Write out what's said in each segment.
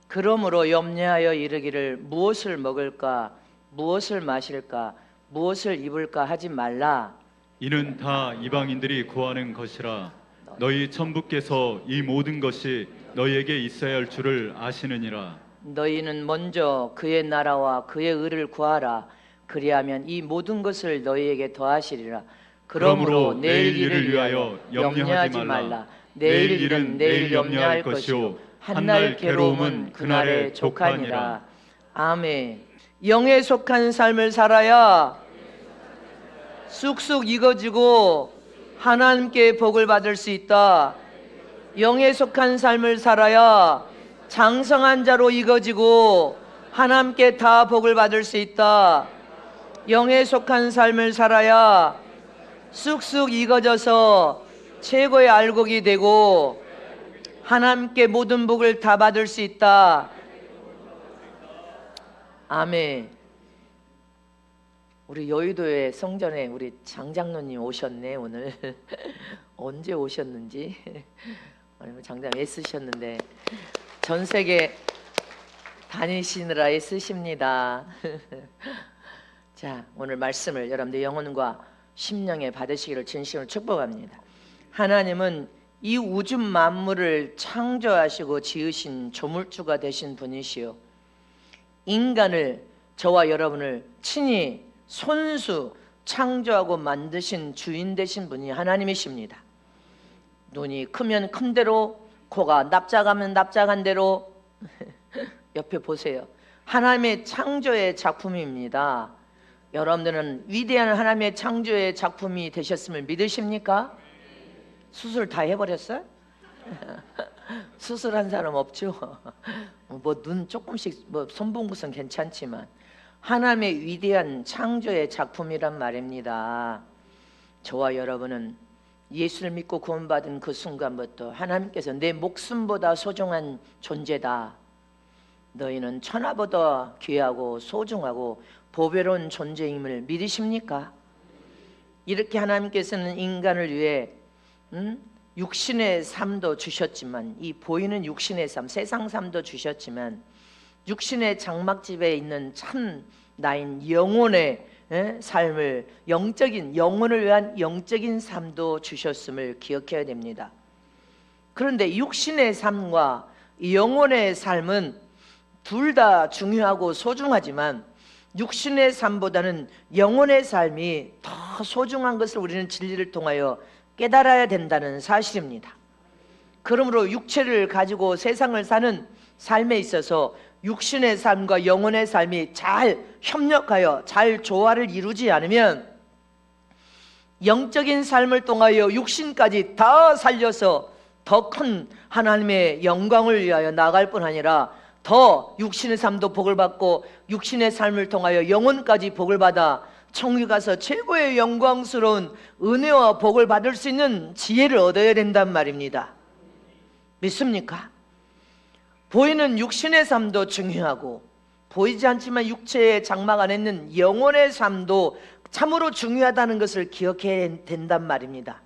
그러므로 염려하여 이르기를 무엇을 먹을까 무엇을 마실까 무엇을 입을까 하지 말라. 이는 다 이방인들이 구하는 것이라. 너희 천부께서 이 모든 것이 너희에게 있어야 할 줄을 아시느니라. 너희는 먼저 그의 나라와 그의 의를 구하라. 그리하면 이 모든 것을 너희에게 더하시리라. 그러므로 내일 일을 위하여 염려하지 말라. 내일 일은 내일 염려할 것이요 한날 괴로움은 그날에 족하니라. 아멘. 영에 속한 삶을 살아야 쑥쑥 익어지고 하나님께 복을 받을 수 있다. 영에 속한 삶을 살아야 장성한 자로 익어지고 하나님께 다 복을 받을 수 있다. 영에 속한 삶을 살아야 쑥쑥 익어져서 최고의 알곡이 되고 하나님께 모든 복을 다 받을 수 있다. 아멘. 우리 여의도의 성전에 우리 장장로님 오셨네 오늘. 언제 오셨는지. 장장 애쓰셨는데 전 세계 다니시느라 애쓰십니다. 자, 오늘 말씀을 여러분들 영혼과 심령에 받으시기를 진심으로 축복합니다. 하나님은 이 우주 만물을 창조하시고 지으신 조물주가 되신 분이시요 인간을 저와 여러분을 친히 손수 창조하고 만드신 주인 되신 분이 하나님이십니다. 눈이 크면 큰 대로, 코가 납작하면 납작한 대로. 옆에 보세요. 하나님의 창조의 작품입니다. 여러분들은 위대한 하나님의 창조의 작품이 되셨음을 믿으십니까? 수술 다 해버렸어요? 수술한 사람 없죠? 뭐 눈 조금씩 손본 것은 괜찮지만 하나님의 위대한 창조의 작품이란 말입니다. 저와 여러분은 예수를 믿고 구원받은 그 순간부터 하나님께서 내 목숨보다 소중한 존재다. 너희는 천하보다 귀하고 소중하고 보배로운 존재임을 믿으십니까? 이렇게 하나님께서는 인간을 위해 육신의 삶도 주셨지만, 이 보이는 육신의 삶, 세상 삶도 주셨지만 육신의 장막집에 있는 참 나인 영혼의 삶을, 영적인 영혼을 위한 영적인 삶도 주셨음을 기억해야 됩니다. 그런데 육신의 삶과 영혼의 삶은 둘 다 중요하고 소중하지만 육신의 삶보다는 영혼의 삶이 더 소중한 것을 우리는 진리를 통하여 깨달아야 된다는 사실입니다. 그러므로 육체를 가지고 세상을 사는 삶에 있어서 육신의 삶과 영혼의 삶이 잘 협력하여 잘 조화를 이루지 않으면 영적인 삶을 통하여 육신까지 다 살려서 더 큰 하나님의 영광을 위하여 나아갈 뿐 아니라 더 육신의 삶도 복을 받고 육신의 삶을 통하여 영혼까지 복을 받아 천국에 가서 최고의 영광스러운 은혜와 복을 받을 수 있는 지혜를 얻어야 된단 말입니다. 믿습니까? 보이는 육신의 삶도 중요하고 보이지 않지만 육체의 장막 안에 있는 영혼의 삶도 참으로 중요하다는 것을 기억해야 된단 말입니다.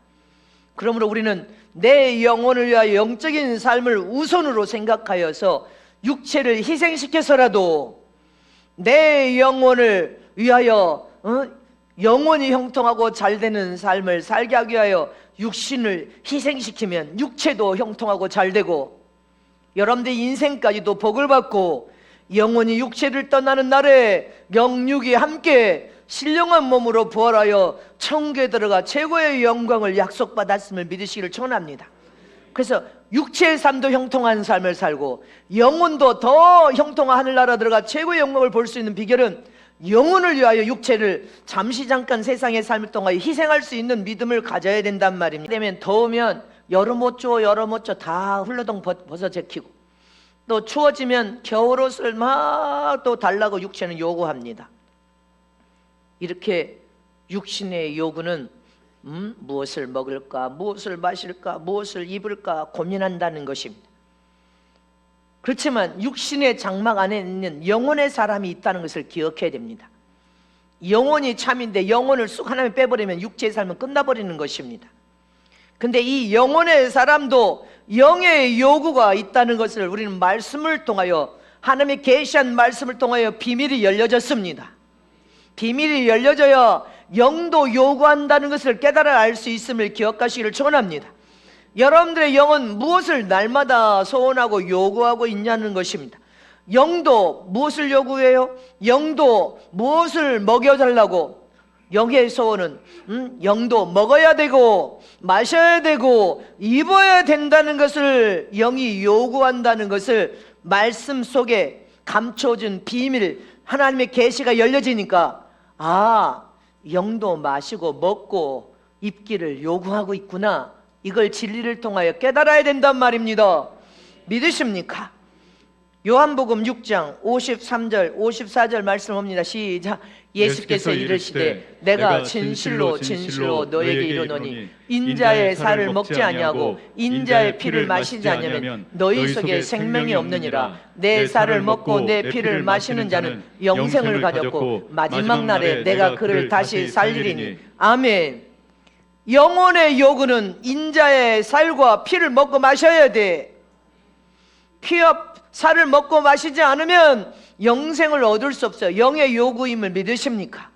그러므로 우리는 내 영혼을 위하여 영적인 삶을 우선으로 생각하여서 육체를 희생시켜서라도 내 영혼을 위하여 영혼이 형통하고 잘되는 삶을 살게 하기 위하여 육신을 희생시키면 육체도 형통하고 잘되고 여러분들 인생까지도 복을 받고 영혼이 육체를 떠나는 날에 영육이 함께 신령한 몸으로 부활하여 천국에 들어가 최고의 영광을 약속받았음을 믿으시기를 축원합니다. 그래서 육체의 삶도 형통한 삶을 살고 영혼도 더 형통한 하늘나라 들어가 최고의 영광을 볼 수 있는 비결은 영혼을 위하여 육체를 잠시 잠깐 세상의 삶을 통하여 희생할 수 있는 믿음을 가져야 된단 말입니다. 그러면 더우면 여름 옷 다 훌러덩 벗어 제키고 또 추워지면 겨울옷을 막 또 달라고 육체는 요구합니다. 이렇게 육신의 요구는 무엇을 먹을까, 무엇을 마실까, 무엇을 입을까 고민한다는 것입니다. 그렇지만 육신의 장막 안에 있는 영혼의 사람이 있다는 것을 기억해야 됩니다. 영혼이 참인데 영혼을 쑥 하나님 빼버리면 육체의 삶은 끝나버리는 것입니다. 근데 이 영혼의 사람도 영의 요구가 있다는 것을 우리는 말씀을 통하여, 하나님의 계시한 말씀을 통하여 비밀이 열려졌습니다. 비밀이 열려져야 영도 요구한다는 것을 깨달아 알 수 있음을 기억하시기를 축원합니다. 여러분들의 영은 무엇을 날마다 소원하고 요구하고 있냐는 것입니다. 영도 무엇을 요구해요? 영도 무엇을 먹여달라고? 영의 소원은 영도 먹어야 되고 마셔야 되고 입어야 된다는 것을 영이 요구한다는 것을 말씀 속에 감춰진 비밀, 하나님의 계시가 열려지니까, 아, 영도 마시고 먹고 입기를 요구하고 있구나, 이걸 진리를 통하여 깨달아야 된단 말입니다. 믿으십니까? 요한복음 6장 53절 54절 말씀합니다. 시작. 예수께서 이르시되 내가 진실로 진실로 너에게 이르노니 인자의 살을 먹지 아니하고 인자의 피를 마시지 아니하면 너희 속에 생명이 없느니라. 내 살을 먹고 내 피를 마시는 자는 영생을 가졌고 마지막 날에 내가 그를 다시 살리리니. 아멘. 영혼의 요구는 인자의 살과 피를 먹고 마셔야 돼. 피와 살을 먹고 마시지 않으면 영생을 얻을 수 없어요. 영의 요구임을 믿으십니까?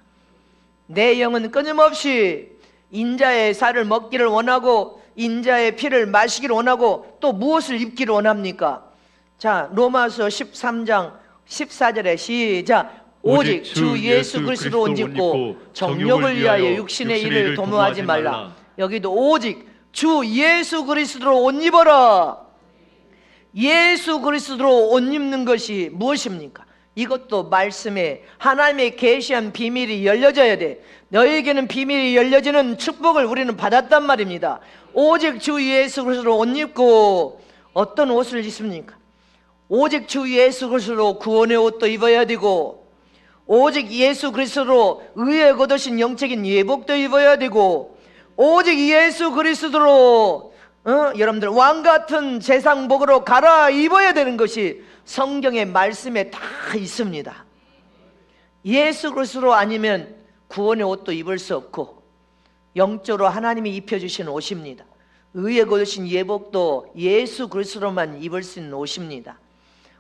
내 영은 끊임없이 인자의 살을 먹기를 원하고 인자의 피를 마시기를 원하고 또 무엇을 입기를 원합니까? 자, 로마서 13장 14절에 시작. 오직 주 예수 그리스도 옷 입고 정욕을 위하여 육신의 일을 도모하지 말라. 여기도 오직 주 예수 그리스도로 옷 입어라. 예수 그리스도로 옷 입는 것이 무엇입니까? 이것도 말씀에 하나님의 계시한 비밀이 열려져야 돼. 너에게는 비밀이 열려지는 축복을 우리는 받았단 말입니다. 오직 주 예수 그리스도로 옷 입고, 어떤 옷을 입습니까? 오직 주 예수 그리스도로 구원의 옷도 입어야 되고, 오직 예수 그리스도로 의에 거두신 영적인 예복도 입어야 되고, 오직 예수 그리스도로 여러분들 왕같은 제상복으로 갈아입어야 되는 것이 성경의 말씀에 다 있습니다. 예수 그리스도 아니면 구원의 옷도 입을 수 없고, 영적으로 하나님이 입혀주신 옷입니다. 의에 거두신 예복도 예수 그리스도로만 입을 수 있는 옷입니다.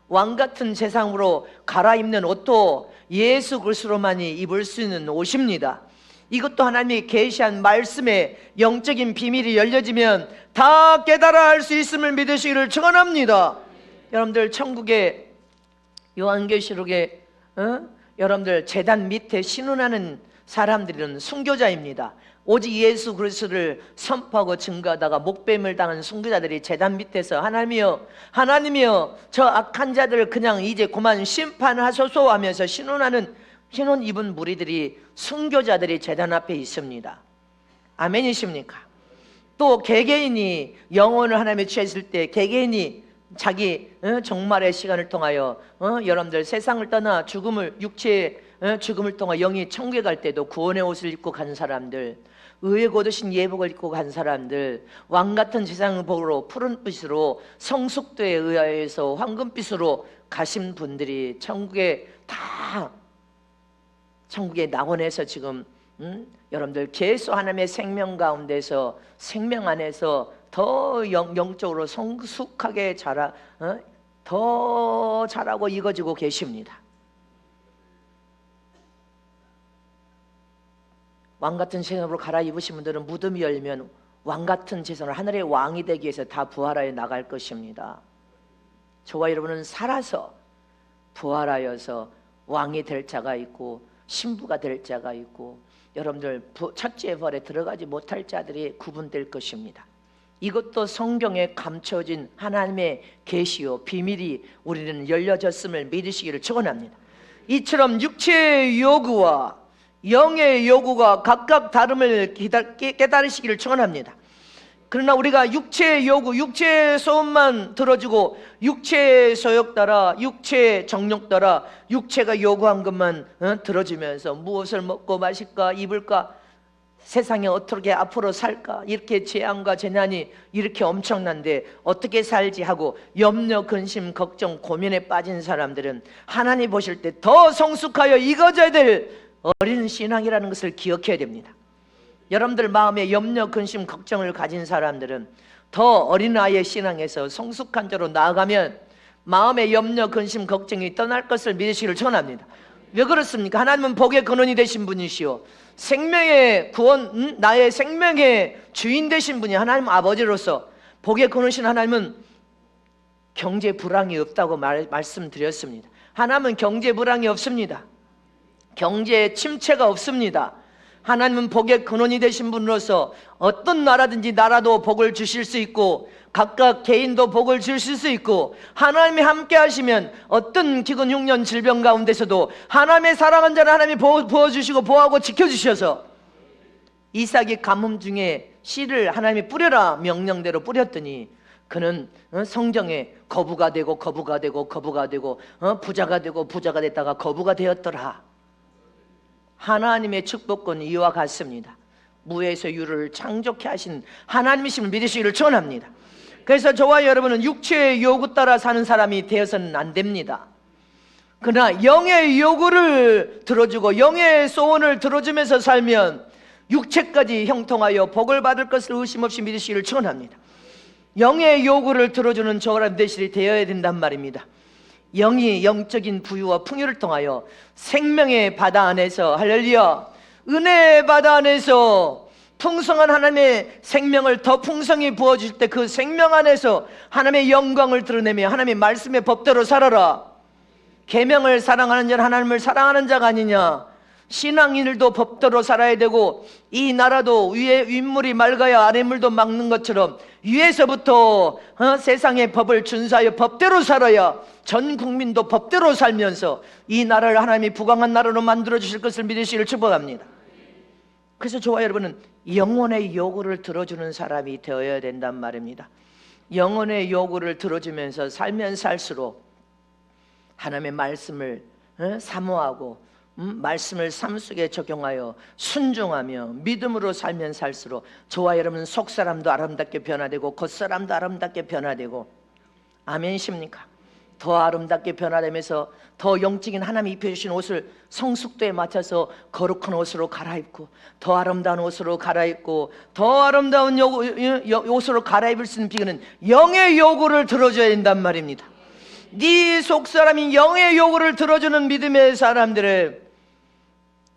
왕같은 제상으로 갈아입는 옷도 예수 그리스도로만이 입을 수 있는 옷입니다. 이것도 하나님이 계시한 말씀에 영적인 비밀이 열려지면 다 깨달아 알 수 있음을 믿으시기를 축원합니다. 여러분들 천국의 요한계시록에 여러분들 제단 밑에 신원하는 사람들은 순교자입니다. 오직 예수 그리스도를 선포하고 증거하다가 목뱀을 당한 순교자들이 제단 밑에서 하나님이여 저 악한 자들을 그냥 이제 그만 심판하소서 하면서 신원 입은 무리들이, 순교자들이 제단 앞에 있습니다. 아멘이십니까? 또 개개인이 영혼을 하나님에 취했을 때 개개인이 자기 종말의 시간을 통하여 여러분들 세상을 떠나 육체의 죽음을 통하 영이 천국에 갈 때도 구원의 옷을 입고 간 사람들, 의에 거두신 예복을 입고 간 사람들, 왕같은 제상복으로 푸른빛으로 성숙도에 의하여서 황금빛으로 가신 분들이 천국의 낙원에서 지금 여러분들 계속 하나님의 생명 가운데서, 생명 안에서 더 영적으로 성숙하게 더 자라고 익어지고 계십니다. 왕같은 제사로 갈아입으신 분들은 무덤이 열리면 왕같은 제사로 하늘의 왕이 되기 위해서 다 부활하여 나갈 것입니다. 저와 여러분은 살아서 부활하여서 왕이 될 자가 있고 신부가 될 자가 있고, 여러분들 첫째 벌에 들어가지 못할 자들이 구분될 것입니다. 이것도 성경에 감춰진 하나님의 계시요 비밀이 우리는 열려졌음을 믿으시기를 축원합니다. 이처럼 육체의 요구와 영의 요구가 각각 다름을 깨달으시기를 축원합니다. 그러나 우리가 육체의 요구, 육체의 소원만 들어주고 육체의 소욕 따라, 육체의 정욕 따라 육체가 요구한 것만 들어주면서 무엇을 먹고 마실까, 입을까, 세상에 어떻게 앞으로 살까, 이렇게 재앙과 재난이 이렇게 엄청난데 어떻게 살지 하고 염려, 근심, 걱정, 고민에 빠진 사람들은 하나님 보실 때 더 성숙하여 익어져야 될 어린 신앙이라는 것을 기억해야 됩니다. 여러분들 마음에 염려, 근심, 걱정을 가진 사람들은 더 어린아이의 신앙에서 성숙한 자로 나아가면 마음의 염려, 근심, 걱정이 떠날 것을 믿으시기를 전합니다. 왜 그렇습니까? 하나님은 복의 근원이 되신 분이시오. 생명의 구원, 나의 생명의 주인 되신 분이 하나님 아버지로서 복의 근원이신 하나님은 경제 불황이 없다고 말씀드렸습니다. 하나님은 경제 불황이 없습니다. 경제에 침체가 없습니다. 하나님은 복의 근원이 되신 분으로서 어떤 나라든지 나라도 복을 주실 수 있고 각각 개인도 복을 주실 수 있고 하나님이 함께 하시면 어떤 기근 흉년 질병 가운데서도 하나님의 사랑한 자를 하나님이 부어주시고 보호하고 지켜주셔서 이삭이 가뭄 중에 씨를 하나님이 뿌려라 명령대로 뿌렸더니 그는 성경에 거부가 되고 부자가 되고 부자가 됐다가 거부가 되었더라. 하나님의 축복은 이와 같습니다. 무에서 유를 창조케 하신 하나님이심을 믿으시기를 전합니다. 그래서 저와 여러분은 육체의 요구 따라 사는 사람이 되어서는 안 됩니다. 그러나 영의 요구를 들어주고 영의 소원을 들어주면서 살면 육체까지 형통하여 복을 받을 것을 의심 없이 믿으시기를 전합니다. 영의 요구를 들어주는 저와 여러분들이 되어야 된단 말입니다. 영이 영적인 부유와 풍요를 통하여 생명의 바다 안에서 할렐루야 은혜의 바다 안에서 풍성한 하나님의 생명을 더 풍성히 부어주실 때 그 생명 안에서 하나님의 영광을 드러내며 하나님의 말씀의 법대로 살아라. 계명을 사랑하는 자는 하나님을 사랑하는 자가 아니냐. 신앙인들도 법대로 살아야 되고 이 나라도 위에 윗물이 맑아야 아랫물도 막는 것처럼 위에서부터 세상의 법을 준수하여 법대로 살아야 전 국민도 법대로 살면서 이 나라를 하나님이 부강한 나라로 만들어 주실 것을 믿으시기를 축복합니다. 그래서 저와 여러분은 영혼의 요구를 들어주는 사람이 되어야 된단 말입니다. 영혼의 요구를 들어주면서 살면 살수록 하나님의 말씀을 사모하고 말씀을 삶 속에 적용하여 순종하며 믿음으로 살면 살수록 저와 여러분은 속사람도 아름답게 변화되고 겉사람도 아름답게 변화되고 아멘이십니까? 더 아름답게 변화되면서 더 영적인 하나님이 입혀주신 옷을 성숙도에 맞춰서 거룩한 옷으로 갈아입고 더 아름다운 옷으로 갈아입고 더 아름다운 옷으로 갈아입을 수 있는 비결은 영의 요구를 들어줘야 된단 말입니다. 네 속사람이 영의 요구를 들어주는 믿음의 사람들을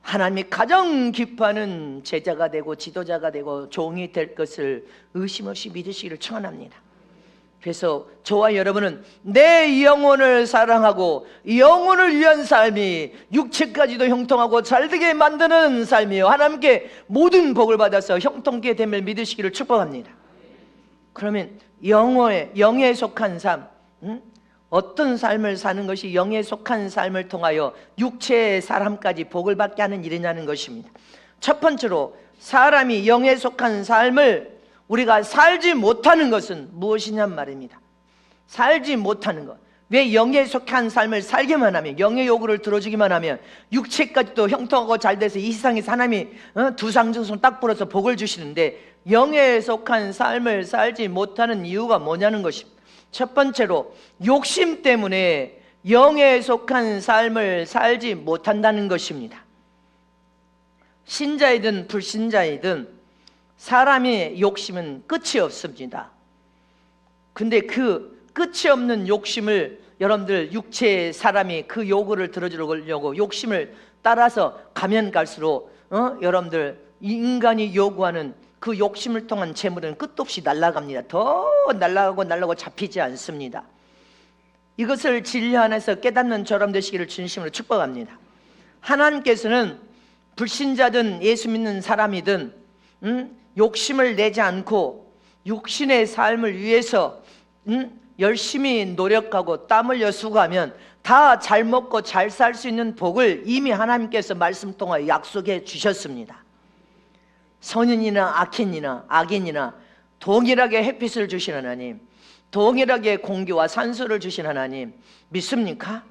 하나님이 가장 기뻐하는 제자가 되고 지도자가 되고 종이 될 것을 의심 없이 믿으시기를 청원합니다. 그래서 저와 여러분은 내 영혼을 사랑하고 영혼을 위한 삶이 육체까지도 형통하고 잘되게 만드는 삶이요 하나님께 모든 복을 받아서 형통케 됨을 믿으시기를 축복합니다. 그러면 영에 속한 삶, 어떤 삶을 사는 것이 영에 속한 삶을 통하여 육체의 사람까지 복을 받게 하는 일이냐는 것입니다. 첫 번째로 사람이 영에 속한 삶을 우리가 살지 못하는 것은 무엇이냔 말입니다. 살지 못하는 것. 왜 영에 속한 삶을 살기만 하면 영의 요구를 들어주기만 하면 육체까지도 형통하고 잘 돼서 이 세상에서 하나님이 두상중손 딱 불어서 복을 주시는데 영에 속한 삶을 살지 못하는 이유가 뭐냐는 것입니다. 첫 번째로 욕심 때문에 영에 속한 삶을 살지 못한다는 것입니다. 신자이든 불신자이든 사람의 욕심은 끝이 없습니다. 근데 그 끝이 없는 욕심을 여러분들 육체의 사람이 그 요구를 들어주려고 욕심을 따라서 가면 갈수록 여러분들 인간이 요구하는 그 욕심을 통한 재물은 끝도 없이 날아갑니다. 더 날아가고 잡히지 않습니다. 이것을 진리 안에서 깨닫는 저람 되시기를 진심으로 축복합니다. 하나님께서는 불신자든 예수 믿는 사람이든 욕심을 내지 않고 육신의 삶을 위해서 열심히 노력하고 땀 흘려 수고하면 다 잘 먹고 잘 살 수 있는 복을 이미 하나님께서 말씀 통하여 약속해 주셨습니다. 선인이나 악인이나 동일하게 햇빛을 주신 하나님, 동일하게 공기와 산소를 주신 하나님 믿습니까?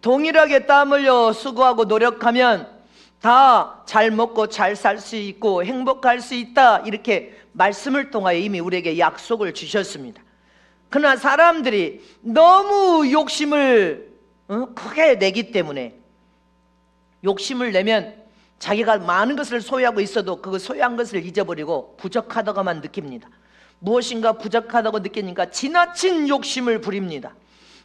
동일하게 땀 흘려 수고하고 노력하면 다 잘 먹고 잘 살 수 있고 행복할 수 있다, 이렇게 말씀을 통하여 이미 우리에게 약속을 주셨습니다. 그러나 사람들이 너무 욕심을 크게 내기 때문에 욕심을 내면 자기가 많은 것을 소유하고 있어도 그 소유한 것을 잊어버리고 부족하다고만 느낍니다. 무엇인가 부족하다고 느끼니까 지나친 욕심을 부립니다.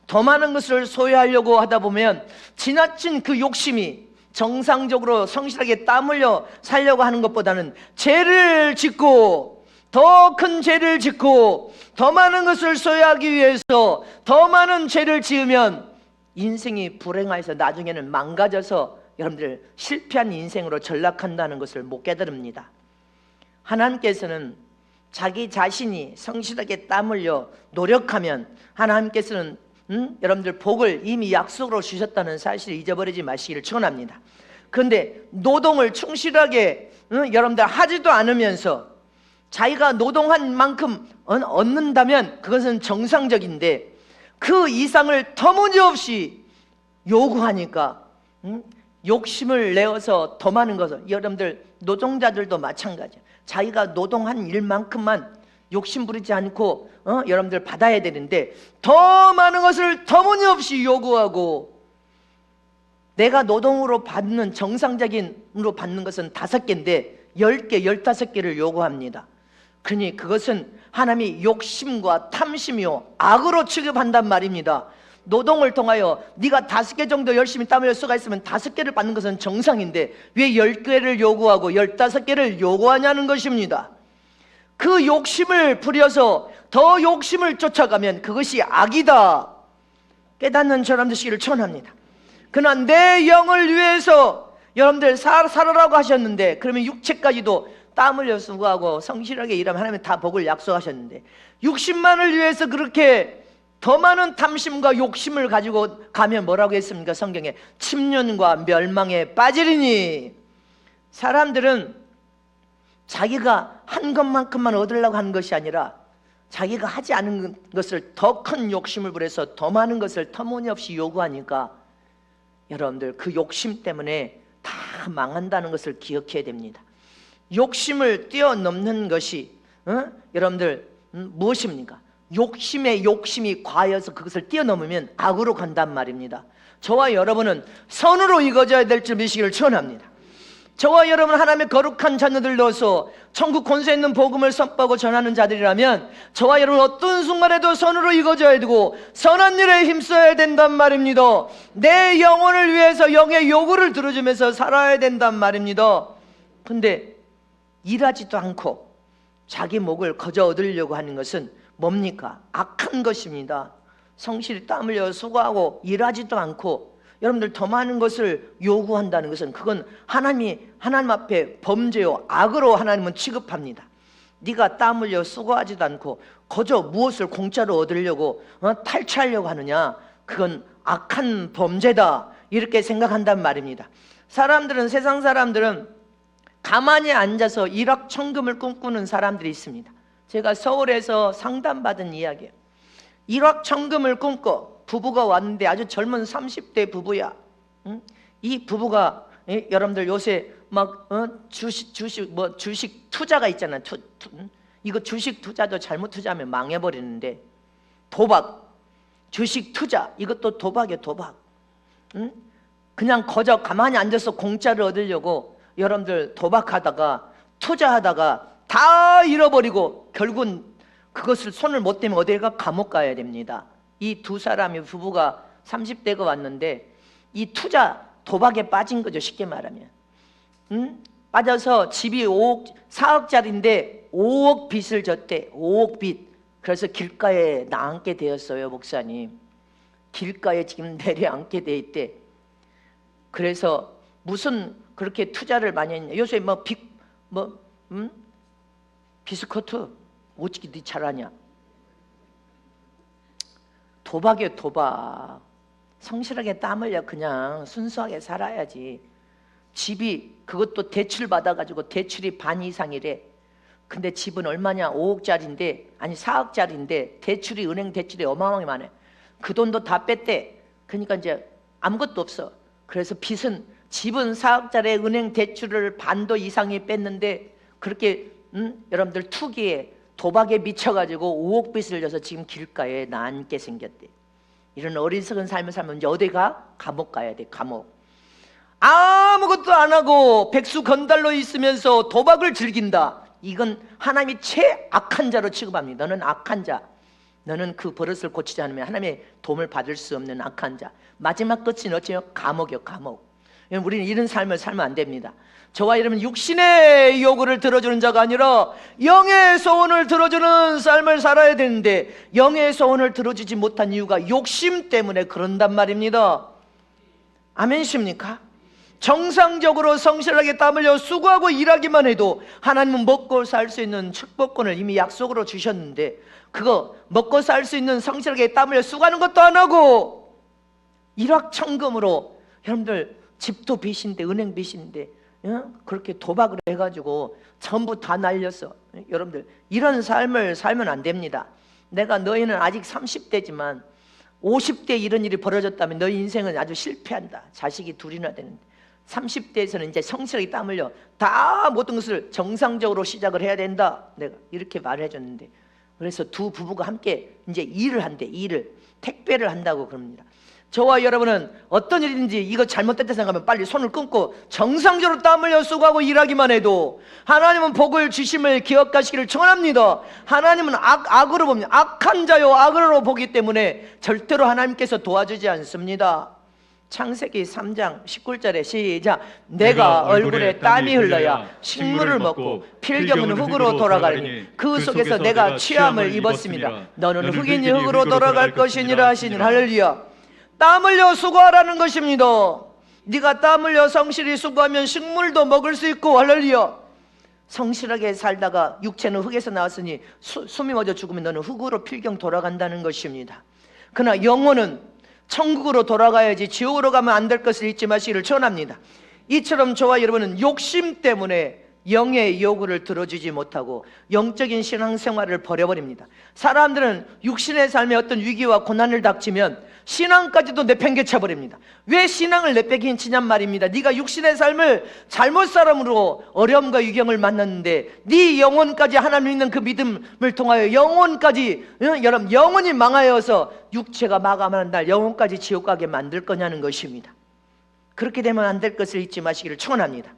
더 많은 것을 소유하려고 하다 보면 지나친 그 욕심이 정상적으로 성실하게 땀 흘려 살려고 하는 것보다는 죄를 짓고, 더 큰 죄를 짓고, 더 많은 것을 소유하기 위해서 더 많은 죄를 지으면 인생이 불행해서 나중에는 망가져서 여러분들 실패한 인생으로 전락한다는 것을 못 깨달습니다. 하나님께서는 자기 자신이 성실하게 땀 흘려 노력하면 하나님께서는 여러분들 복을 이미 약속으로 주셨다는 사실을 잊어버리지 마시기를 축원합니다. 그런데 노동을 충실하게 여러분들 하지도 않으면서 자기가 노동한 만큼 얻는다면 그것은 정상적인데, 그 이상을 터무니없이 요구하니까 욕심을 내어서 더 많은 것을, 여러분들 노동자들도 마찬가지예요. 자기가 노동한 일만큼만 욕심 부리지 않고 여러분들 받아야 되는데 더 많은 것을 터무니없이 요구하고, 내가 노동으로 받는 정상적인으로 받는 것은 5개인데 10개, 15개를 요구합니다. 그러니 그것은 하나님이 욕심과 탐심이요 악으로 취급한단 말입니다. 노동을 통하여 네가 5개 정도 열심히 땀 흘려 수가 있으면 5개를 받는 것은 정상인데 왜 10개를 요구하고 15개를 요구하냐는 것입니다. 그 욕심을 부려서 더 욕심을 쫓아가면 그것이 악이다 깨닫는 저람 되시기를 축원합니다. 그러나 내 영을 위해서 여러분들 살아라고 하셨는데, 그러면 육체까지도 땀 흘려 수고하고 성실하게 일하면 하나님은 다 복을 약속하셨는데, 60만을 위해서 그렇게 더 많은 탐심과 욕심을 가지고 가면 뭐라고 했습니까? 성경에 침륜과 멸망에 빠지리니. 사람들은 자기가 한 것만큼만 얻으려고 하는 것이 아니라 자기가 하지 않은 것을 더 큰 욕심을 부려서 더 많은 것을 터무니없이 요구하니까 여러분들 그 욕심 때문에 다 망한다는 것을 기억해야 됩니다. 욕심을 뛰어넘는 것이 여러분들 무엇입니까? 욕심에 욕심이 과해서 그것을 뛰어넘으면 악으로 간단 말입니다. 저와 여러분은 선으로 이루어져야 될 줄 믿으시기를 축원합니다. 저와 여러분 하나님의 거룩한 자녀들로서 천국 권세 있는 복음을 선포하고 전하는 자들이라면 저와 여러분 어떤 순간에도 선으로 이루어져야 되고 선한 일에 힘써야 된단 말입니다. 내 영혼을 위해서 영의 요구를 들어주면서 살아야 된단 말입니다. 근데 일하지도 않고 자기 목을 거저 얻으려고 하는 것은 뭡니까? 악한 것입니다. 성실히 땀 흘려 수고하고 일하지도 않고 여러분들 더 많은 것을 요구한다는 것은 그건 하나님 앞에 범죄요 악으로 하나님은 취급합니다. 네가 땀 흘려 수고하지도 않고 거저 무엇을 공짜로 얻으려고 탈취하려고 하느냐, 그건 악한 범죄다 이렇게 생각한단 말입니다. 세상 사람들은 가만히 앉아서 일확천금을 꿈꾸는 사람들이 있습니다. 제가 서울에서 상담받은 이야기예요. 일확천금을 꿈꿔 부부가 왔는데 아주 젊은 30대 부부야. 이 부부가 여러분들 요새 막 주식 투자가 있잖아요. 이거 주식 투자도 잘못 투자하면 망해버리는데, 도박, 주식 투자 이것도 도박이에요. 도박. 그냥 거저 가만히 앉아서 공짜를 얻으려고 여러분들 도박하다가 투자하다가 다 잃어버리고 결국은 그것을 손을 못 대면 어디가 감옥 가야 됩니다. 이 두 사람이 부부가 30대가 왔는데 이 투자 도박에 빠진 거죠. 쉽게 말하면 빠져서 집이 4억짜리인데 5억 빚을 졌대. 5억 빚. 그래서 길가에 나앉게 되었어요. 목사님, 길가에 지금 내려앉게 돼 있대. 그래서 무슨 그렇게 투자를 많이 했냐. 요새 비스코트 어찌게 네 잘하냐. 도박이에요. 도박. 성실하게 땀 흘려 그냥 순수하게 살아야지. 집이 그것도 대출 받아가지고 대출이 반 이상이래. 근데 집은 얼마냐? 5억짜리인데 아니 4억짜리인데 대출이 은행 대출이 어마어마하게 많아. 그 돈도 다 뺐대. 그러니까 이제 아무것도 없어. 그래서 빚은 집은 4억짜리 은행 대출을 반도 이상이 뺐는데 그렇게 여러분들 투기에 도박에 미쳐가지고 5억 빚을 져서 지금 길가에 나앉게 생겼대. 이런 어리석은 삶을 살면 이제 어디 가? 감옥 가야 돼. 감옥. 아무것도 안 하고 백수 건달로 있으면서 도박을 즐긴다. 이건 하나님이 최악한 자로 취급합니다. 너는 악한 자, 너는 그 버릇을 고치지 않으면 하나님의 도움을 받을 수 없는 악한 자. 마지막 끝은 어째요? 감옥이요, 감옥. 우리는 이런 삶을 살면 안 됩니다. 저와 여러분, 육신의 요구를 들어주는 자가 아니라 영의 소원을 들어주는 삶을 살아야 되는데, 영의 소원을 들어주지 못한 이유가 욕심 때문에 그런단 말입니다. 아멘이십니까? 정상적으로 성실하게 땀 흘려 수고하고 일하기만 해도 하나님은 먹고 살 수 있는 축복권을 이미 약속으로 주셨는데, 그거 먹고 살 수 있는 성실하게 땀 흘려 수고하는 것도 안 하고 일확천금으로, 여러분들 집도 빚인데, 은행 빚인데, 그렇게 도박을 해가지고 전부 다 날렸어. 여러분들 이런 삶을 살면 안 됩니다. 내가 너희는 아직 30대지만 50대 이런 일이 벌어졌다면 너희 인생은 아주 실패한다. 자식이 둘이나 되는데 30대에서는 이제 성실하게 땀 흘려 다 모든 것을 정상적으로 시작을 해야 된다. 내가 이렇게 말을 해줬는데, 그래서 두 부부가 함께 이제 일을 한대. 일을, 택배를 한다고 그럽니다. 저와 여러분은 어떤 일인지 이거 잘못됐다 생각하면 빨리 손을 끊고 정상적으로 땀 흘려 수고하고 일하기만 해도 하나님은 복을 주심을 기억하시기를 청합니다. 하나님은 악으로 봅니다. 악한 자요 악으로 보기 때문에 절대로 하나님께서 도와주지 않습니다. 창세기 3장 19절에 시작. 내가 얼굴에 땀이 흘러야 식물을 먹고 필경은 흙으로 돌아가리니 그 속에서 내가 취함을 입었습니다. 너는 흙이니 흙으로 돌아갈 것이니라 하시니. 할렐루야. 땀 흘려 수고하라는 것입니다. 네가 땀 흘려 성실히 수고하면 식물도 먹을 수 있고, 할렐루야. 성실하게 살다가 육체는 흙에서 나왔으니 숨이 멎어 죽으면 너는 흙으로 필경 돌아간다는 것입니다. 그러나 영혼은 천국으로 돌아가야지 지옥으로 가면 안 될 것을 잊지 마시기를 전합니다. 이처럼 저와 여러분은 욕심 때문에 영의 요구를 들어주지 못하고 영적인 신앙생활을 버려버립니다. 사람들은 육신의 삶에 어떤 위기와 고난을 닥치면 신앙까지도 내팽개쳐버립니다. 왜 신앙을 내팽개치냔 말입니다. 네가 육신의 삶을 잘못 살음으로 어려움과 유경을 만났는데 네 영혼까지 하나님 믿는 그 믿음을 통하여 영혼까지, 여러분 영혼이 망하여서 육체가 마감하는 날 영혼까지 지옥 가게 만들 거냐는 것입니다. 그렇게 되면 안 될 것을 잊지 마시기를 축원합니다.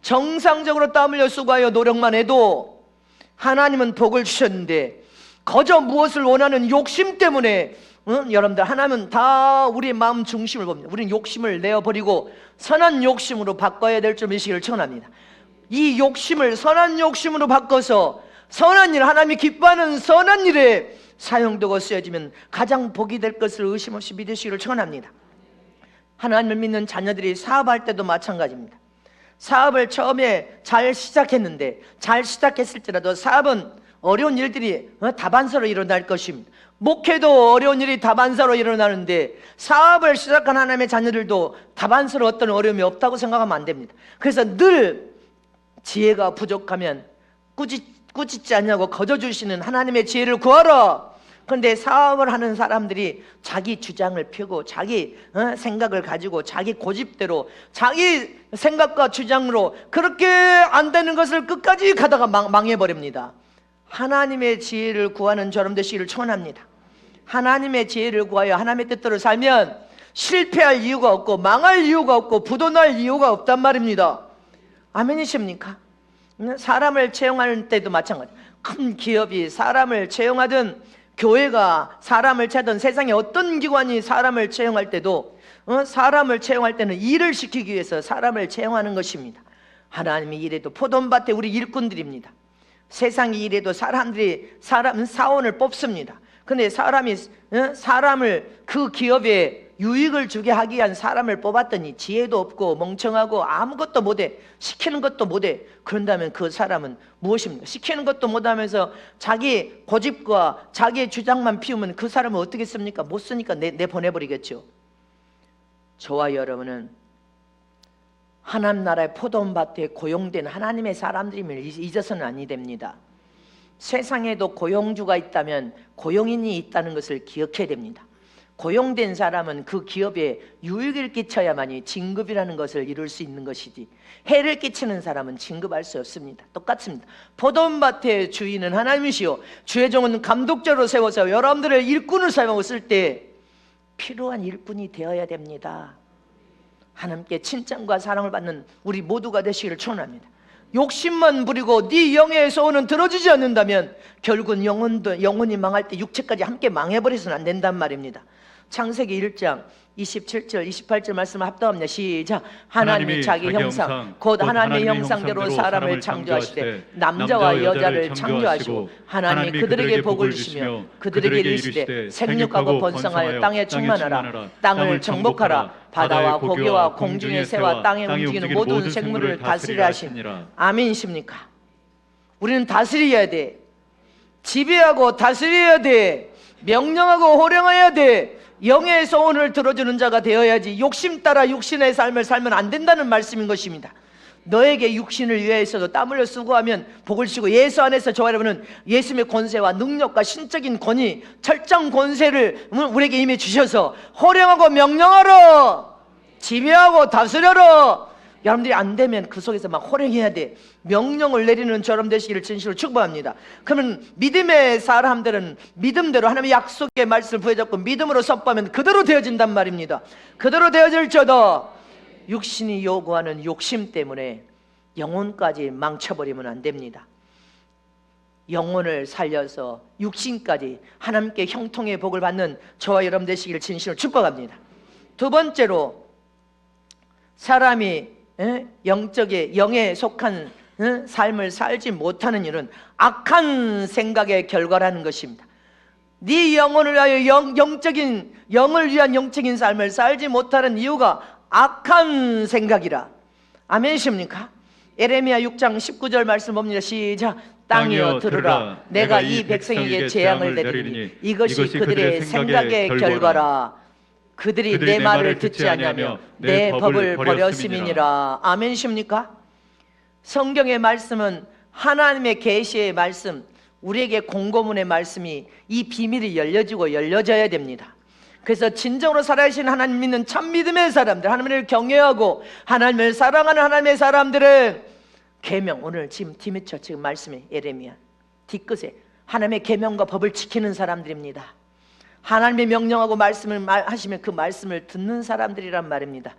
정상적으로 땀 흘려 수고하여 노력만 해도 하나님은 복을 주셨는데, 거저 무엇을 원하는 욕심 때문에 여러분들 하나님은 다 우리의 마음 중심을 봅니다. 우리는 욕심을 내어버리고 선한 욕심으로 바꿔야 될 줄 믿으시기를 청합니다. 이 욕심을 선한 욕심으로 바꿔서 선한 일, 하나님이 기뻐하는 선한 일에 사용되고 쓰여지면 가장 복이 될 것을 의심 없이 믿으시기를 청합니다. 하나님을 믿는 자녀들이 사업할 때도 마찬가지입니다. 사업을 처음에 잘 시작했는데, 잘 시작했을지라도 사업은 어려운 일들이 다반사로 일어날 것입니다. 목회도 어려운 일이 다반사로 일어나는데 사업을 시작한 하나님의 자녀들도 다반사로 어떤 어려움이 없다고 생각하면 안 됩니다. 그래서 늘 지혜가 부족하면 꾸짖지 않냐고 거저주시는 하나님의 지혜를 구하라. 그런데 사업을 하는 사람들이 자기 주장을 펴고 자기 생각을 가지고 자기 고집대로 자기 생각과 주장으로 그렇게 안 되는 것을 끝까지 가다가 망해버립니다. 하나님의 지혜를 구하는 저럼 되시기를 축원합니다. 하나님의 지혜를 구하여 하나님의 뜻대로 살면 실패할 이유가 없고 망할 이유가 없고 부도날 이유가 없단 말입니다. 아멘이십니까? 사람을 채용할 때도 마찬가지. 큰 기업이 사람을 채용하든 교회가 사람을 채든 세상에 어떤 기관이 사람을 채용할 때도 사람을 채용할 때는 일을 시키기 위해서 사람을 채용하는 것입니다. 하나님이 이래도 포도밭에 우리 일꾼들입니다. 세상이 이래도 사람들이 사원을 뽑습니다. 근데 사람을 그 기업에 유익을 주게 하기 위한 사람을 뽑았더니 지혜도 없고 멍청하고 아무것도 못해, 시키는 것도 못해. 그런다면 그 사람은 무엇입니까? 시키는 것도 못하면서 자기 고집과 자기의 주장만 피우면 그 사람은 어떻게 씁니까? 못 쓰니까 내보내버리겠죠. 저와 여러분은 하나님 나라의 포도밭에 고용된 하나님의 사람들임을 잊어서는 아니 됩니다. 세상에도 고용주가 있다면 고용인이 있다는 것을 기억해야 됩니다. 고용된 사람은 그 기업에 유익을 끼쳐야만이 진급이라는 것을 이룰 수 있는 것이지, 해를 끼치는 사람은 진급할 수 없습니다. 똑같습니다. 포도밭의 주인은 하나님이시오, 주의 종은 감독자로 세워서 여러분들을 일꾼을 사용하고 쓸 때 필요한 일꾼이 되어야 됩니다. 하나님께 칭찬과 사랑을 받는 우리 모두가 되시기를 축원합니다. 욕심만 부리고 네 영의 소원은 들어주지 않는다면 결국은 영혼이 망할 때 육체까지 함께 망해버려서는 안 된단 말입니다. 창세기 1장 27절 28절 말씀을 합독합니다. 시작. 하나님이 자기 형상 곧 하나님의 형상대로 사람을 창조하시되 남자와 여자를 창조하시고 하나님이 그들에게 복을 주시며 그들에게 이르시되 생육하고 번성하여 땅에 충만하라. 땅을 정복하라. 바다와 고기와 공중의 새와 땅에 움직이는 모든 생물을 다스리라 하신. 아멘이십니까? 우리는 다스려야 돼. 지배하고 다스려야 돼. 명령하고 호령해야 돼. 영의 소원을 들어주는 자가 되어야지 욕심 따라 육신의 삶을 살면 안 된다는 말씀인 것입니다. 너에게 육신을 위해서도 땀 흘려 수고하면 복을 주시고 예수 안에서 저와 여러분은 예수님의 권세와 능력과 신적인 권위, 철장 권세를 우리에게 이미 주셔서 호령하고 명령하라. 지배하고 다스려라. 여러분들이 안 되면 그 속에서 막 호령해야 돼. 명령을 내리는 저럼 되시기를 진실로 축복합니다. 그러면 믿음의 사람들은 믿음대로 하나님의 약속의 말씀을 부여잡고 믿음으로 선포하면 그대로 되어진단 말입니다. 그대로 되어질지어다 육신이 요구하는 욕심 때문에 영혼까지 망쳐버리면 안 됩니다. 영혼을 살려서 육신까지 하나님께 형통의 복을 받는 저와 여러분 되시기를 진실로 축복합니다. 두 번째로 사람이 영에 속한 삶을 살지 못하는 일은 악한 생각의 결과라는 것입니다. 네 영혼을 위하여 영을 위한 영적인 삶을 살지 못하는 이유가 악한 생각이라. 아멘이십니까? 에레미야 6장 19절 말씀 봅니다. 시작. 땅이여 들으라. 내가 이 백성에게 재앙을 내리니 이것이 그들의 생각의 결과라. 그들이 내 말을 듣지 아니하며 내 법을 버렸음이니라. 아멘이십니까? 성경의 말씀은 하나님의 계시의 말씀, 우리에게 공고문의 말씀이 이 비밀이 열려지고 열려져야 됩니다. 그래서 진정으로 살아계신 하나님 믿는 참 믿음의 사람들, 하나님을 경외하고 하나님을 사랑하는 하나님의 사람들은 계명, 오늘 지금 디미처 지금 말씀에 예레미야 뒤끝에 하나님의 계명과 법을 지키는 사람들입니다. 하나님의 명령하고 말씀을 하시면 그 말씀을 듣는 사람들이란 말입니다.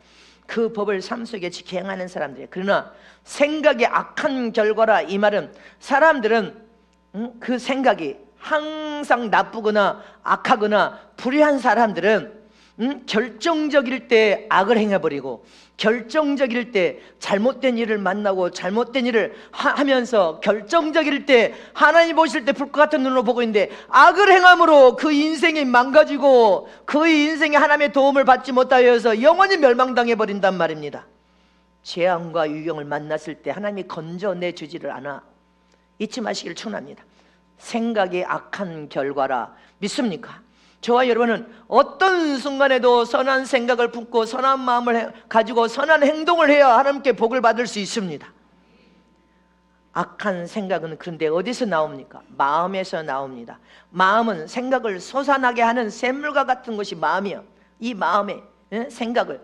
그 법을 삶 속에 지켜 행하는 사람들이에요. 그러나 생각이 악한 결과라, 이 말은 사람들은 그 생각이 항상 나쁘거나 악하거나 불의한 사람들은 결정적일 때 악을 행해버리고 결정적일 때 잘못된 일을 만나고 잘못된 일을 하면서 결정적일 때 하나님 보실 때 불과 같은 눈으로 보고 있는데 악을 행함으로 그 인생이 망가지고 그 인생이 하나님의 도움을 받지 못하여서 영원히 멸망당해 버린단 말입니다. 재앙과 유경을 만났을 때 하나님이 건져내주지를 않아. 잊지 마시기를 축원합니다. 생각이 악한 결과라. 믿습니까? 저와 여러분은 어떤 순간에도 선한 생각을 품고 선한 마음을 가지고 선한 행동을 해야 하나님께 복을 받을 수 있습니다. 악한 생각은 그런데 어디서 나옵니까? 마음에서 나옵니다. 마음은 생각을 솟아나게 하는 샘물과 같은 것이 마음이요. 이 마음의 생각을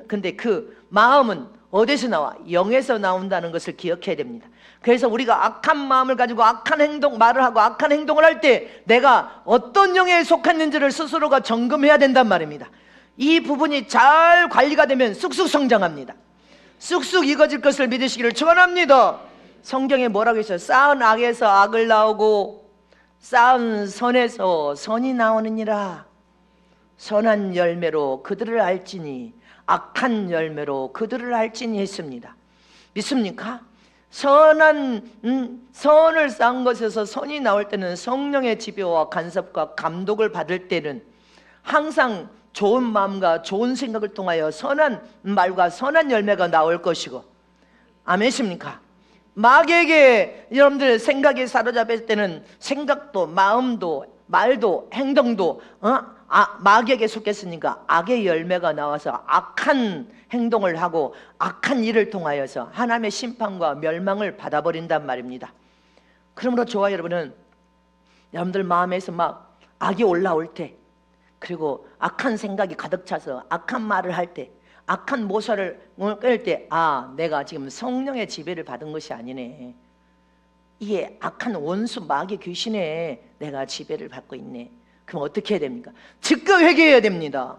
근데 그 마음은 어디서 나와? 영에서 나온다는 것을 기억해야 됩니다. 그래서 우리가 악한 마음을 가지고 악한 행동, 말을 하고 악한 행동을 할 때 내가 어떤 영에 속했는지를 스스로가 점검해야 된단 말입니다. 이 부분이 잘 관리가 되면 쑥쑥 성장합니다. 쑥쑥 익어질 것을 믿으시기를 축원합니다. 성경에 뭐라고 했어요? 쌓은 악에서 악을 나오고 쌓은 선에서 선이 나오느니라. 선한 열매로 그들을 알지니 악한 열매로 그들을 알지니 했습니다. 믿습니까? 선을 쌓은 것에서 선이 나올 때는 성령의 지배와 간섭과 감독을 받을 때는 항상 좋은 마음과 좋은 생각을 통하여 선한 말과 선한 열매가 나올 것이고, 아멘이십니까? 마귀에게 여러분들 생각이 사로잡힐 때는 생각도 마음도 말도 행동도 마귀에게 속했으니까 악의 열매가 나와서 악한 행동을 하고 악한 일을 통하여서 하나님의 심판과 멸망을 받아버린단 말입니다. 그러므로 저와 여러분은 여러분들 마음에서 막 악이 올라올 때, 그리고 악한 생각이 가득 차서 악한 말을 할 때, 악한 모사를 끌 때, 내가 지금 성령의 지배를 받은 것이 아니네, 이게 악한 원수 마귀 귀신에 내가 지배를 받고 있네. 그럼 어떻게 해야 됩니까? 즉각 회개해야 됩니다.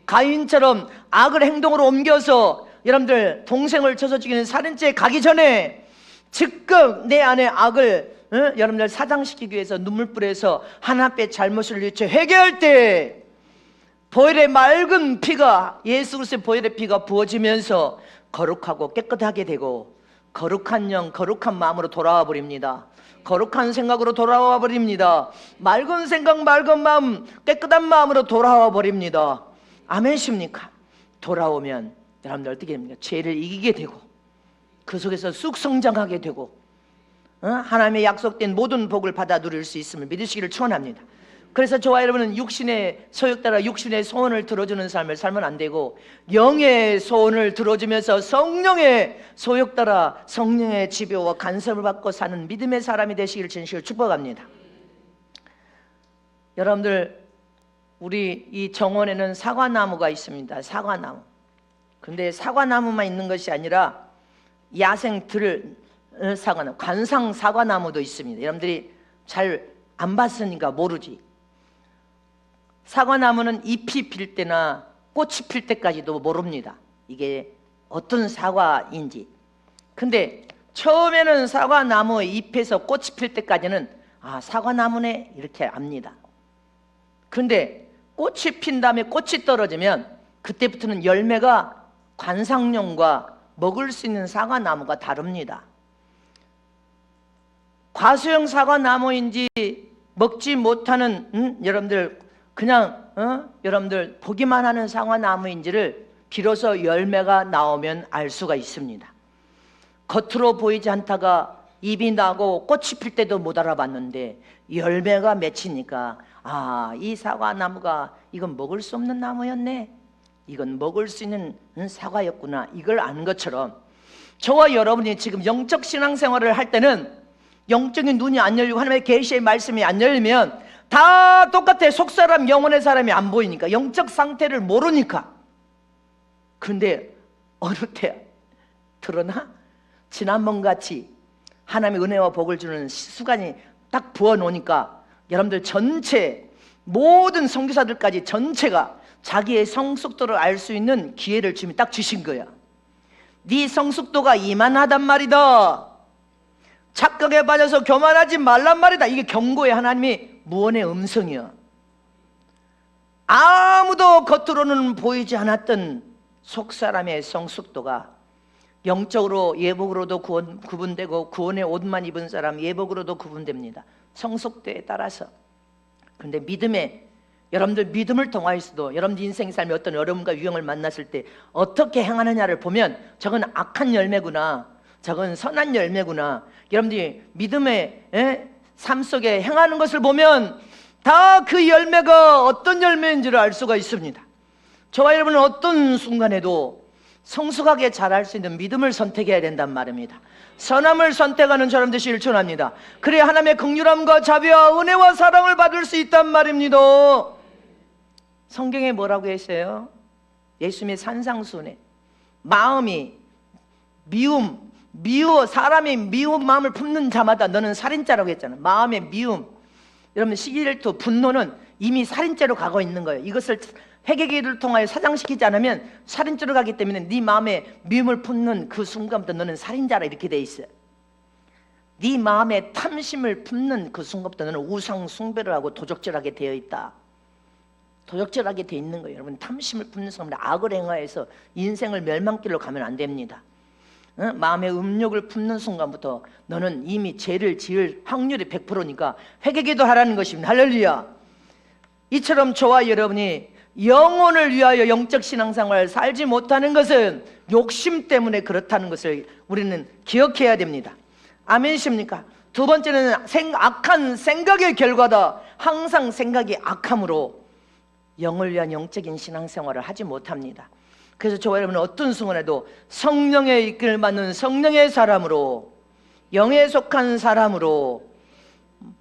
가인처럼 악을 행동으로 옮겨서 여러분들 동생을 쳐서 죽이는 살인죄에 가기 전에 즉각 내 안에 악을 여러분들 사장시키기 위해서 눈물불에서 하나님의 잘못을 위해 회개할 때 보혈의 맑은 피가, 예수 그리스도의 보혈의 피가 부어지면서 거룩하고 깨끗하게 되고 거룩한 영, 거룩한 마음으로 돌아와 버립니다. 거룩한 생각으로 돌아와 버립니다. 맑은 생각, 맑은 마음, 깨끗한 마음으로 돌아와 버립니다. 아멘십니까? 돌아오면 여러분들 어떻게 됩니까? 죄를 이기게 되고 그 속에서 쑥 성장하게 되고 하나님의 약속된 모든 복을 받아 누릴 수 있음을 믿으시기를 축원합니다. 그래서 저와 여러분은 육신의 소욕 따라 육신의 소원을 들어주는 삶을 살면 안 되고 영의 소원을 들어주면서 성령의 소욕 따라 성령의 지배와 간섭을 받고 사는 믿음의 사람이 되시기를 진실로 축복합니다. 여러분들, 우리 이 정원에는 사과나무가 있습니다. 사과나무. 근데 사과나무만 있는 것이 아니라 야생 들 사과나무, 관상 사과나무도 있습니다. 여러분들이 잘 안 봤으니까 모르지. 사과나무는 잎이 필 때나 꽃이 필 때까지도 모릅니다. 이게 어떤 사과인지. 근데 처음에는 사과나무 잎에서 꽃이 필 때까지는 아, 사과나무네 이렇게 압니다. 근데 꽃이 핀 다음에 꽃이 떨어지면 그때부터는 열매가 관상용과 먹을 수 있는 사과나무가 다릅니다. 과수용 사과나무인지 먹지 못하는 여러분들 그냥 여러분들 보기만 하는 사과나무인지를 비로소 열매가 나오면 알 수가 있습니다. 겉으로 보이지 않다가 잎이 나고 꽃이 필 때도 못 알아봤는데 열매가 맺히니까 아, 이 사과나무가 이건 먹을 수 없는 나무였네, 이건 먹을 수 있는 사과였구나, 이걸 아는 것처럼 저와 여러분이 지금 영적 신앙생활을 할 때는 영적인 눈이 안 열리고 하나님의 계시의 말씀이 안 열리면 다 똑같아. 속사람, 영혼의 사람이 안 보이니까, 영적 상태를 모르니까. 근데 어느 때 드러나? 지난번같이 하나님의 은혜와 복을 주는 수간이 딱 부어놓으니까 여러분들 전체, 모든 선교사들까지 전체가 자기의 성숙도를 알 수 있는 기회를 지금 딱 주신 거야. 네 성숙도가 이만하단 말이다, 착각에 빠져서 교만하지 말란 말이다. 이게 경고의 하나님이 무언의 음성이야. 아무도 겉으로는 보이지 않았던 속사람의 성숙도가 영적으로 예복으로도 구분되고 구원의 옷만 입은 사람 예복으로도 구분됩니다. 성숙도에 따라서. 그런데 믿음에, 여러분들 믿음을 통하여서도 여러분들 인생 삶에 어떤 어려움과 유형을 만났을 때 어떻게 행하느냐를 보면 저건 악한 열매구나, 저건 선한 열매구나. 여러분들이 믿음의 삶 속에 행하는 것을 보면 다 그 열매가 어떤 열매인지를 알 수가 있습니다. 저와 여러분은 어떤 순간에도 성숙하게 자랄 수 있는 믿음을 선택해야 된단 말입니다. 선함을 선택하는 사람 되시길 축원합니다. 그래야 하나님의 긍휼함과 자비와 은혜와 사랑을 받을 수 있단 말입니다. 성경에 뭐라고 했어요? 예수님의 산상수훈에 마음이 미워, 사람이 미운 마음을 품는 자마다 너는 살인자라고 했잖아요. 마음의 미움, 여러분 시기질투, 분노는 이미 살인죄로 가고 있는 거예요. 이것을 회개기를 통하여 사장시키지 않으면 살인죄로 가기 때문에 네 마음에 미움을 품는 그 순간부터 너는 살인자라 이렇게 돼 있어요. 네 마음에 탐심을 품는 그 순간부터 너는 우상 숭배를 하고 도적질하게 되어 있다. 도적질하게 되어 있는 거예요. 여러분, 탐심을 품는 순간부터 악을 행하여서 인생을 멸망길로 가면 안 됩니다. 마음의 음욕을 품는 순간부터 너는 이미 죄를 지을 확률이 100%니까 회개기도 하라는 것입니다. 할렐루야. 이처럼 저와 여러분이 영혼을 위하여 영적 신앙생활을 살지 못하는 것은 욕심 때문에 그렇다는 것을 우리는 기억해야 됩니다. 아멘이십니까? 두 번째는 악한 생각의 결과다. 항상 생각이 악함으로 영을 위한 영적인 신앙생활을 하지 못합니다. 그래서 저와 여러분은 어떤 순간에도 성령의 이끌 받는 성령의 사람으로, 영에 속한 사람으로,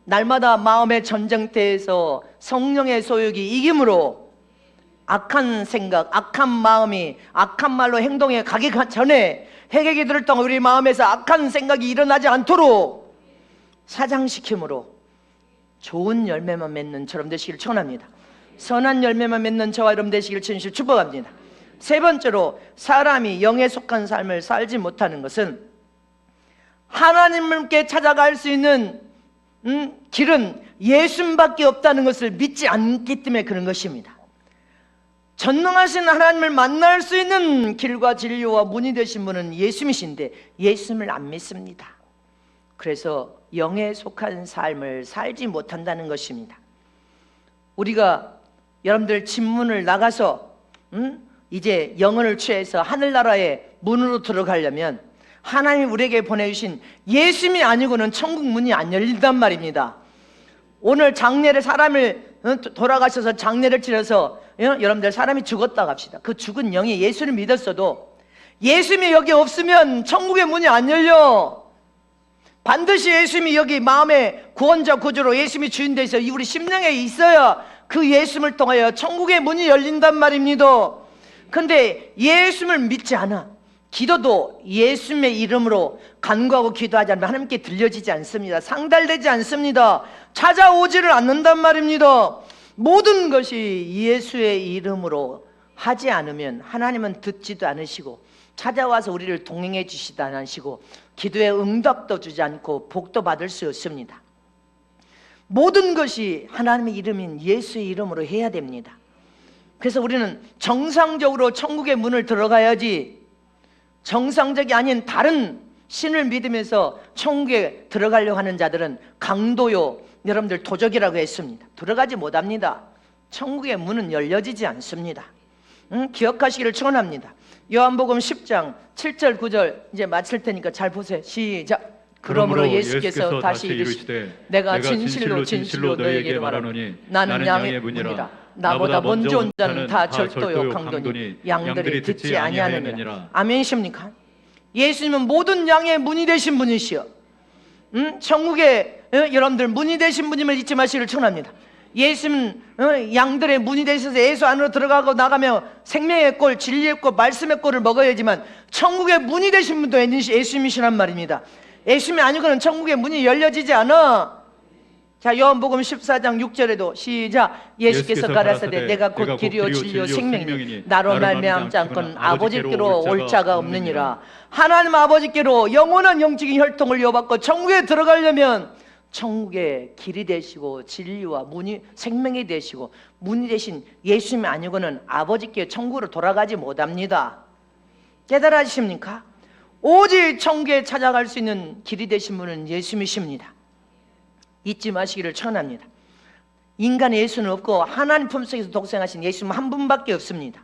날마다 마음의 전쟁터에서 성령의 소욕이 이김으로 악한 생각, 악한 마음이 악한 말로 행동에 가기 전에 회개기도를 통해 우리 마음에서 악한 생각이 일어나지 않도록 사장시킴으로 좋은 열매만 맺는 저럼 되시길 축원합니다. 선한 열매만 맺는 저와 여러분 되시길 진실 축복합니다. 세 번째로 사람이 영에 속한 삶을 살지 못하는 것은 하나님께 찾아갈 수 있는 길은 예수님밖에 없다는 것을 믿지 않기 때문에 그런 것입니다. 전능하신 하나님을 만날 수 있는 길과 진리와 문이 되신 분은 예수님이신데 예수님을 안 믿습니다. 그래서 영에 속한 삶을 살지 못한다는 것입니다. 우리가 여러분들 집문을 나가서 이제 영혼을 취해서 하늘나라의 문으로 들어가려면 하나님이 우리에게 보내주신 예수님이 아니고는 천국 문이 안 열린단 말입니다. 오늘 장례를 사람을 돌아가셔서 장례를 치러서 여러분들 사람이 죽었다고 합시다. 그 죽은 영이 예수를 믿었어도 예수님이 여기 없으면 천국의 문이 안 열려. 반드시 예수님이 여기 마음의 구원자 구주로 예수님이 주인 되셔 우리 심령에 있어야 그 예수님을 통하여 천국의 문이 열린단 말입니다. 근데 예수님을 믿지 않아 기도도 예수님의 이름으로 간구하고 기도하지 않으면 하나님께 들려지지 않습니다. 상달되지 않습니다. 찾아오지를 않는단 말입니다. 모든 것이 예수의 이름으로 하지 않으면 하나님은 듣지도 않으시고 찾아와서 우리를 동행해 주시지 않으시고 기도에 응답도 주지 않고 복도 받을 수 없습니다. 모든 것이 하나님의 이름인 예수의 이름으로 해야 됩니다. 그래서 우리는 정상적으로 천국의 문을 들어가야지 정상적이 아닌 다른 신을 믿으면서 천국에 들어가려고 하는 자들은 강도요 여러분들 도적이라고 했습니다. 들어가지 못합니다. 천국의 문은 열려지지 않습니다. 기억하시기를 축원합니다. 요한복음 10장 7절 9절 이제 마칠 테니까 잘 보세요. 시작. 그러므로 예수께서 다시 이르시되 내가 진실로 너희에게 말하노니 나는 양의 문이라. 나보다 먼저 온 자는 다 절도요 강도니 양들이 듣지 아니하느니라. 아멘이십니까? 예수님은 모든 양의 문이 되신 분이시여. 천국에 여러분들 문이 되신 분임을 잊지 마시기를 축원합니다. 예수님은 양들의 문이 되셔서 예수 안으로 들어가고 나가며 생명의 꼴, 진리의 꼴, 말씀의 꼴을 먹어야지만 천국의 문이 되신 분도 예수님이시란 말입니다. 예수님이 아니고는 천국의 문이 열려지지 않아. 자, 요한복음 14장 6절에도 시작. 예수께서 가라사대 내가 곧 길이요 진리요 생명이니 나로 말미암지 않고는 아버지께로 올 자가 없느니라. 하나님 아버지께로 영원한 영적인 혈통을 이어받고 천국에 들어가려면 천국의 길이 되시고 진리와 문이 생명이 되시고 문이 되신 예수님이 아니고는 아버지께 천국으로 돌아가지 못합니다. 깨달아지십니까? 오직 천국에 찾아갈 수 있는 길이 되신 분은 예수님이십니다. 잊지 마시기를 축원합니다. 인간의 예수는 없고 하나님 품속에서 독생하신 예수님 한 분밖에 없습니다.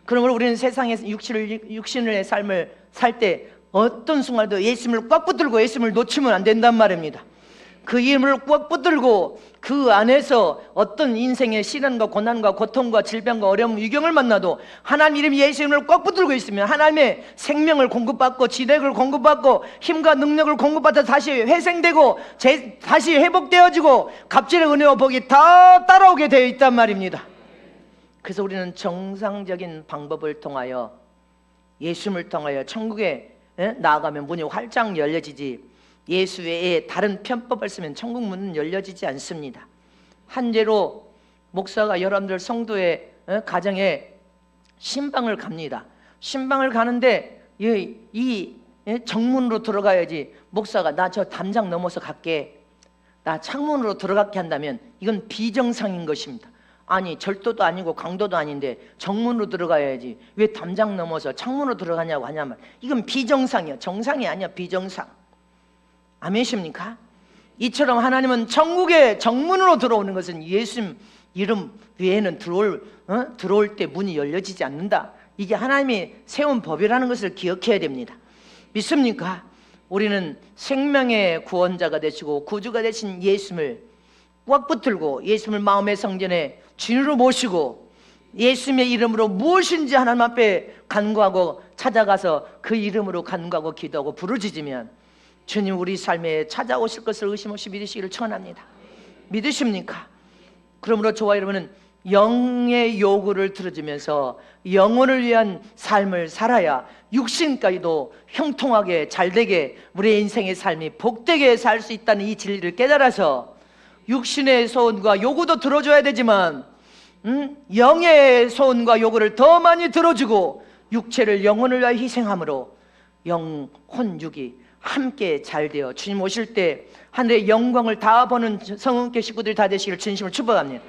그러므로 우리는 세상에서 육신의 삶을 살 때 어떤 순간에도 예수님을 꽉 붙들고 예수님을 놓치면 안 된단 말입니다. 그 이름을 꽉 붙들고 그 안에서 어떤 인생의 시련과 고난과 고통과 질병과 어려움, 위경을 만나도 하나님 이름 예수 이름을 꽉 붙들고 있으면 하나님의 생명을 공급받고 지력을 공급받고 힘과 능력을 공급받아 다시 회생되고 다시 회복되어지고 갑질의 은혜와 복이 다 따라오게 되어 있단 말입니다. 그래서 우리는 정상적인 방법을 통하여 예수님을 통하여 천국에 나아가면 문이 활짝 열려지지 예수 외에 다른 편법을 쓰면 천국 문은 열려지지 않습니다. 한제로 목사가 여러분들 성도의 가정에 신방을 갑니다. 신방을 가는데 이 정문으로 들어가야지 목사가 나 저 담장 넘어서 갈게 나 창문으로 들어가게 한다면 이건 비정상인 것입니다. 아니 절도도 아니고 강도도 아닌데 정문으로 들어가야지 왜 담장 넘어서 창문으로 들어가냐고 하냐면 이건 비정상이야. 정상이 아니야. 비정상. 아멘이십니까? 이처럼 하나님은 천국의 정문으로 들어오는 것은 예수님 이름 외에는 들어올 때 문이 열려지지 않는다. 이게 하나님이 세운 법이라는 것을 기억해야 됩니다. 믿습니까? 우리는 생명의 구원자가 되시고 구주가 되신 예수님을 꽉 붙들고 예수님을 마음의 성전에 주인으로 모시고 예수님의 이름으로 무엇인지 하나님 앞에 간구하고 찾아가서 그 이름으로 간구하고 기도하고 부르짖으면 주님 우리 삶에 찾아오실 것을 의심 없이 믿으시기를 축원합니다. 믿으십니까? 그러므로 저와 여러분은 영의 요구를 들어주면서 영혼을 위한 삶을 살아야 육신까지도 형통하게 잘되게 우리의 인생의 삶이 복되게 살 수 있다는 이 진리를 깨달아서 육신의 소원과 요구도 들어줘야 되지만 영의 소원과 요구를 더 많이 들어주고 육체를 영혼을 위하여 희생함으로 영혼 육이 함께 잘 되어 주님 오실 때 하늘의 영광을 다 보는 성은교 식구들이 다 되시기를 진심으로 축복합니다.